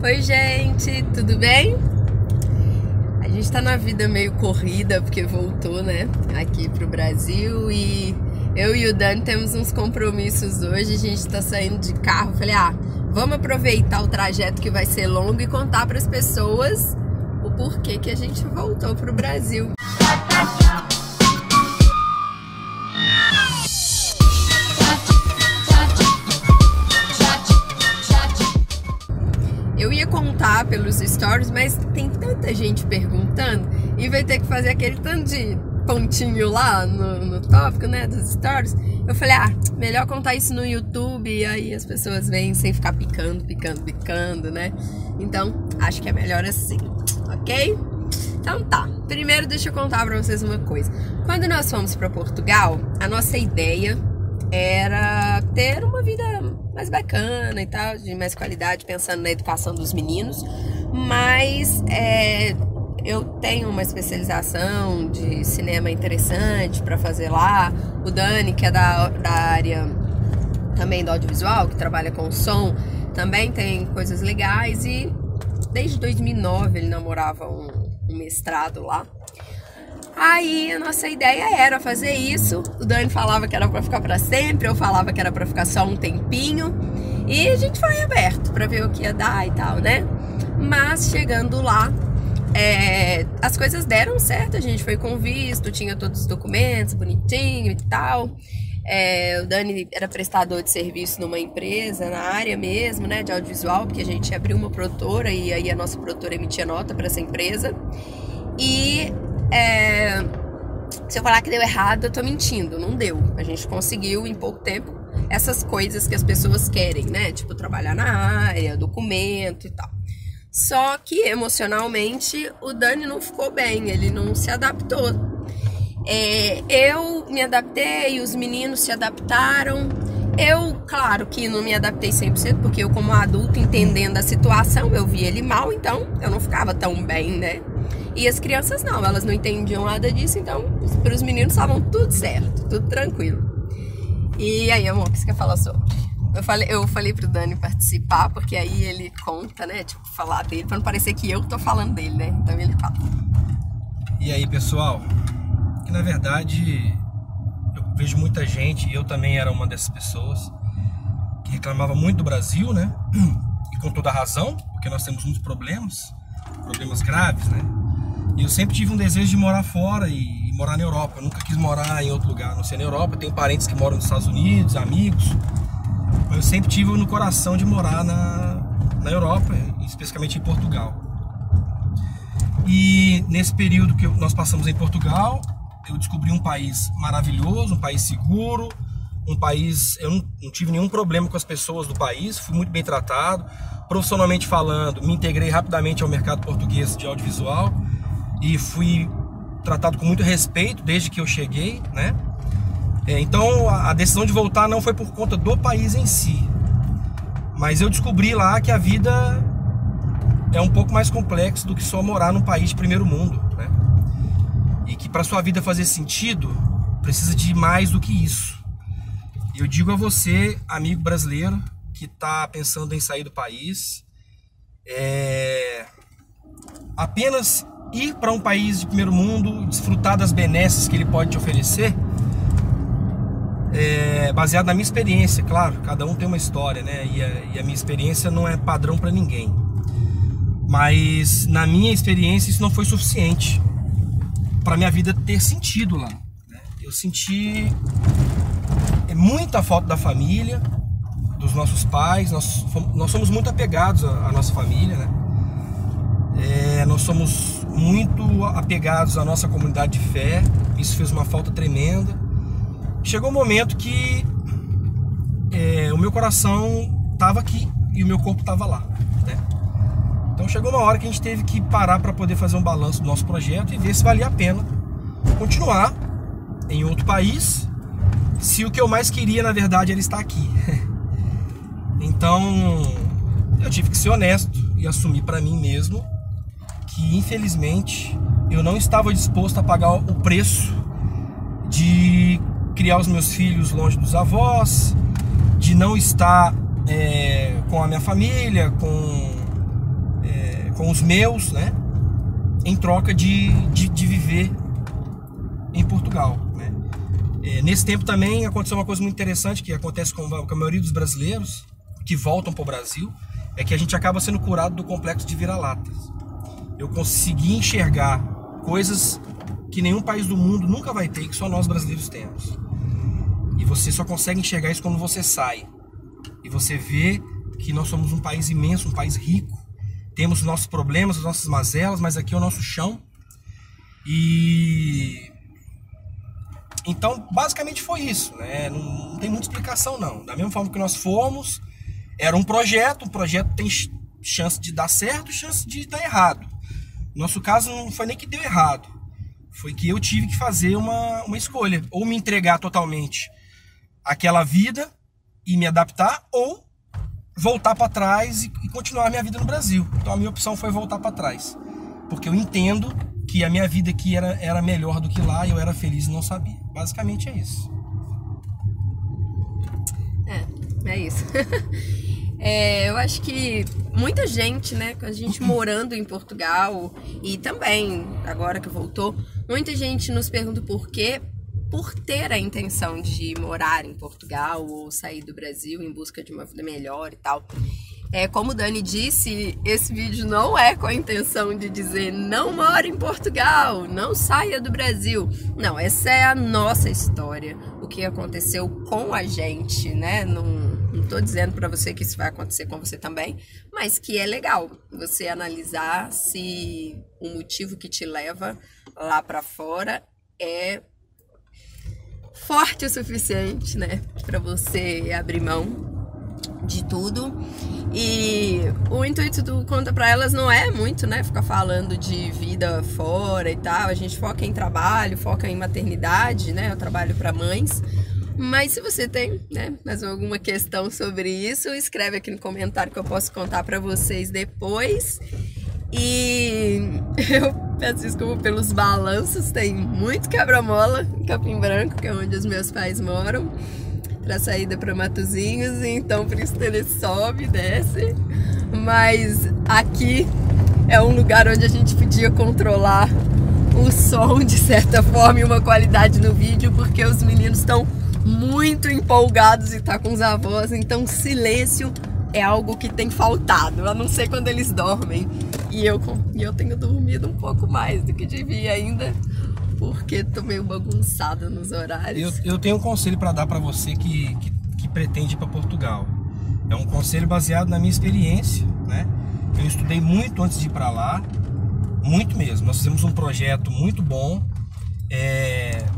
Oi, gente, tudo bem? A gente tá na vida meio corrida porque voltou, né, aqui pro Brasil e eu e o Dani temos uns compromissos hoje. A gente tá saindo de carro. Falei, vamos aproveitar o trajeto que vai ser longo e contar para as pessoas o porquê que a gente voltou pro Brasil. Eu ia contar pelos stories, mas tem tanta gente perguntando e vai ter que fazer aquele tanto de pontinho lá no tópico, né, dos stories. Eu falei, melhor contar isso no YouTube e aí as pessoas vêm sem ficar picando, né? Então, acho que é melhor assim, ok? Então tá, primeiro deixa eu contar pra vocês uma coisa. Quando nós fomos pra Portugal, a nossa ideia era ter uma vida mais bacana e tal, de mais qualidade, pensando na educação dos meninos, mas eu tenho uma especialização de cinema interessante para fazer lá. O Dani, que é da área também do audiovisual, que trabalha com som, também tem coisas legais e desde 2009 ele namorava um mestrado lá. Aí a nossa ideia era fazer isso. O Dani falava que era pra ficar pra sempre, eu falava que era pra ficar só um tempinho. E a gente foi aberto pra ver o que ia dar e tal, né? Mas chegando lá, as coisas deram certo. A gente foi com visto, tinha todos os documentos bonitinho e tal. O Dani era prestador de serviço numa empresa, na área mesmo, né, de audiovisual, porque a gente abriu uma produtora e aí a nossa produtora emitia nota pra essa empresa. E se eu falar que deu errado, eu tô mentindo, não deu. A gente conseguiu em pouco tempo essas coisas que as pessoas querem, né? Tipo, trabalhar na área, documento e tal. Só que emocionalmente o Dani não ficou bem, ele não se adaptou. Eu me adaptei, os meninos se adaptaram. Eu, claro que não me adaptei 100%, porque eu como adulto, entendendo a situação, eu vi ele mal, então eu não ficava tão bem, né? E as crianças não, elas não entendiam nada disso, então para os meninos estavam tudo certo, tudo tranquilo. E aí, amor, o que você quer falar sobre? Eu falei pro Dani participar, porque aí ele conta, né, tipo, falar dele, para não parecer que eu tô falando dele, né, então ele fala. E aí, pessoal, que na verdade eu vejo muita gente, e eu também era uma dessas pessoas, que reclamava muito do Brasil, né, e com toda razão, porque nós temos muitos problemas graves, né. E eu sempre tive um desejo de morar fora e morar na Europa. Eu nunca quis morar em outro lugar, a não ser na Europa. Eu tenho parentes que moram nos Estados Unidos, amigos. Mas eu sempre tive no coração de morar na Europa, especificamente em Portugal. E nesse período que nós passamos em Portugal, eu descobri um país maravilhoso, um país seguro, um país... Eu não tive nenhum problema com as pessoas do país, fui muito bem tratado. Profissionalmente falando, me integrei rapidamente ao mercado português de audiovisual. E fui tratado com muito respeito desde que eu cheguei, né? Então a decisão de voltar não foi por conta do país em si, mas eu descobri lá que a vida é um pouco mais complexa do que só morar num país de primeiro mundo, né? E que para sua vida fazer sentido precisa de mais do que isso. Eu digo a você, amigo brasileiro, que está pensando em sair do país, apenas ir para um país de primeiro mundo, desfrutar das benesses que ele pode te oferecer, baseado na minha experiência, claro, cada um tem uma história, né? E a minha experiência não é padrão para ninguém. Mas na minha experiência isso não foi suficiente para minha vida ter sentido lá, né? Eu senti muita falta da família, dos nossos pais. Nós somos muito apegados à nossa família, né? Nós somos muito apegados à nossa comunidade de fé. Isso fez uma falta tremenda. Chegou um momento que o meu coração estava aqui e o meu corpo estava lá, né? Então chegou uma hora que a gente teve que parar para poder fazer um balanço do nosso projeto e ver se valia a pena continuar em outro país, se o que eu mais queria na verdade era estar aqui. Então eu tive que ser honesto e assumir para mim mesmo que infelizmente eu não estava disposto a pagar o preço de criar os meus filhos longe dos avós, de não estar com a minha família, com com os meus, né? Em troca de viver em Portugal, né? Nesse tempo também aconteceu uma coisa muito interessante que acontece com a maioria dos brasileiros que voltam para o Brasil, é que a gente acaba sendo curado do complexo de vira-latas. Eu consegui enxergar coisas que nenhum país do mundo nunca vai ter, que só nós brasileiros temos. E você só consegue enxergar isso quando você sai. E você vê que nós somos um país imenso, um país rico. Temos nossos problemas, as nossas mazelas, mas aqui é o nosso chão. E então, basicamente foi isso, né? Não tem muita explicação, não. Da mesma forma que nós fomos, era um projeto. O projeto tem chance de dar certo, chance de dar errado. No nosso caso, não foi nem que deu errado. Foi que eu tive que fazer uma escolha. Ou me entregar totalmente àquela vida e me adaptar, ou voltar para trás e continuar a minha vida no Brasil. Então a minha opção foi voltar para trás. Porque eu entendo que a minha vida aqui era melhor do que lá e eu era feliz e não sabia. Basicamente é isso. É isso. Eu acho que muita gente, né, com a gente morando em Portugal e também, agora que voltou, muita gente nos pergunta por quê, por ter a intenção de morar em Portugal ou sair do Brasil em busca de uma vida melhor e tal. Como o Dani disse, esse vídeo não é com a intenção de dizer não more em Portugal, não saia do Brasil. Não, essa é a nossa história, o que aconteceu com a gente, né? Não tô dizendo pra você que isso vai acontecer com você também, mas que é legal você analisar se o motivo que te leva lá pra fora é forte o suficiente, né? Pra você abrir mão de tudo. E o intuito do Conta Pra Elas não é muito, né, ficar falando de vida fora e tal. A gente foca em trabalho, foca em maternidade, né, eu trabalho para mães. Mas se você tem, né, mais alguma questão sobre isso, escreve aqui no comentário que eu posso contar para vocês depois. E eu peço desculpa pelos balanços, tem muito quebra-mola em Capim Branco, que é onde os meus pais moram, pra saída para Matosinhos, então por isso ele sobe e desce. Mas aqui é um lugar onde a gente podia controlar o som de certa forma e uma qualidade no vídeo, porque os meninos estão muito empolgados e tá com os avós, então silêncio é algo que tem faltado, a não ser quando eles dormem. E eu tenho dormido um pouco mais do que devia ainda, porque tô meio bagunçada nos horários. Eu tenho um conselho para dar para você que pretende ir para Portugal. É um conselho baseado na minha experiência, né? Eu estudei muito antes de ir para lá, muito mesmo. Nós fizemos um projeto muito bom,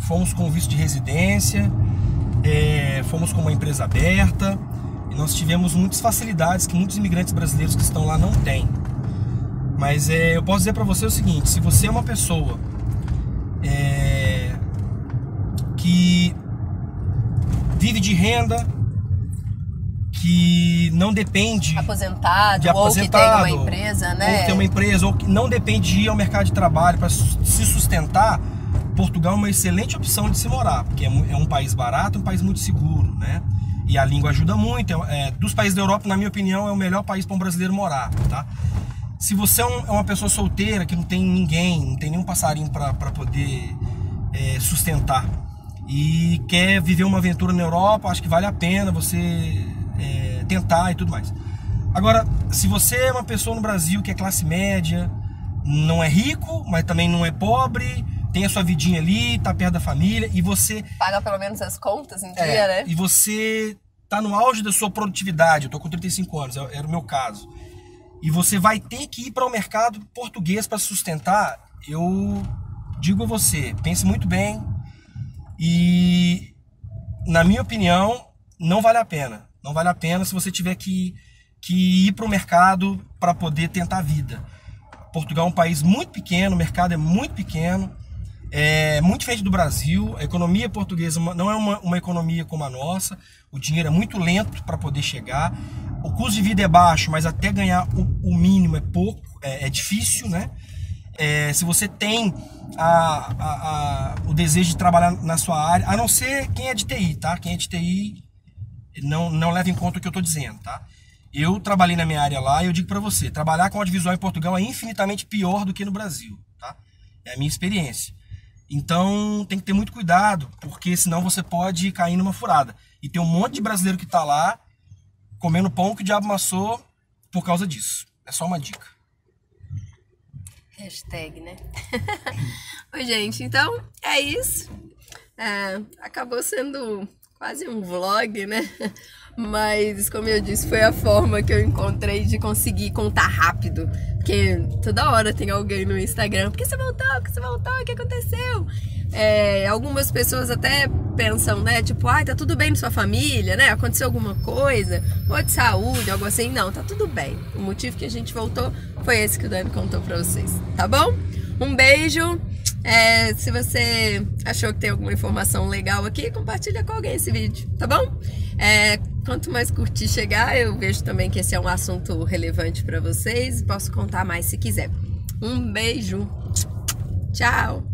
fomos com visto de residência, fomos com uma empresa aberta e nós tivemos muitas facilidades que muitos imigrantes brasileiros que estão lá não têm. Mas eu posso dizer para você o seguinte: se você é uma pessoa que vive de renda, que não depende aposentado, de aposentado, ou que tem uma empresa, né? Ou tem uma empresa, ou que não depende de ir ao mercado de trabalho para se sustentar, Portugal é uma excelente opção de se morar, porque é um país barato, um país muito seguro, né? E a língua ajuda muito. Dos países da Europa, na minha opinião, é o melhor país para um brasileiro morar, tá? Se você é uma pessoa solteira, que não tem ninguém, não tem nenhum passarinho para poder sustentar e quer viver uma aventura na Europa, acho que vale a pena você tentar e tudo mais. Agora, se você é uma pessoa no Brasil que é classe média, não é rico, mas também não é pobre, tem a sua vidinha ali, tá perto da família e você paga pelo menos as contas em dia, né? E você tá no auge da sua produtividade. Eu tô com 35 anos, era o meu caso. E você vai ter que ir para o mercado português para sustentar. Eu digo a você, pense muito bem. E, na minha opinião, não vale a pena. Não vale a pena se você tiver que ir para o mercado para poder tentar a vida. Portugal é um país muito pequeno, o mercado é muito pequeno. É muito diferente do Brasil. A economia portuguesa não é uma economia como a nossa. O dinheiro é muito lento para poder chegar. O custo de vida é baixo, mas até ganhar o mínimo é pouco, é difícil, né? Se você tem o desejo de trabalhar na sua área, a não ser quem é de TI, tá? Quem é de TI não leva em conta o que eu estou dizendo, tá? Eu trabalhei na minha área lá e eu digo pra você, trabalhar com audiovisual em Portugal é infinitamente pior do que no Brasil, tá? É a minha experiência. Então tem que ter muito cuidado, porque senão você pode cair numa furada. E tem um monte de brasileiro que tá lá comendo pão que o diabo amassou por causa disso. É só uma dica. Hashtag, né? Oi, gente, então é isso. Acabou sendo quase um vlog, né? Mas, como eu disse, foi a forma que eu encontrei de conseguir contar rápido. Porque toda hora tem alguém no Instagram. Por que você voltou? Por que você voltou? O que aconteceu? Algumas pessoas até pensam, né? Tipo, tá tudo bem na sua família, né? Aconteceu alguma coisa? Ou de saúde, algo assim. Não, tá tudo bem. O motivo que a gente voltou foi esse que o Dani contou pra vocês. Tá bom? Um beijo. Se você achou que tem alguma informação legal aqui, compartilha com alguém esse vídeo, tá bom? Quanto mais curtir chegar, eu vejo também que esse é um assunto relevante para vocês. Posso contar mais se quiser. Um beijo. Tchau.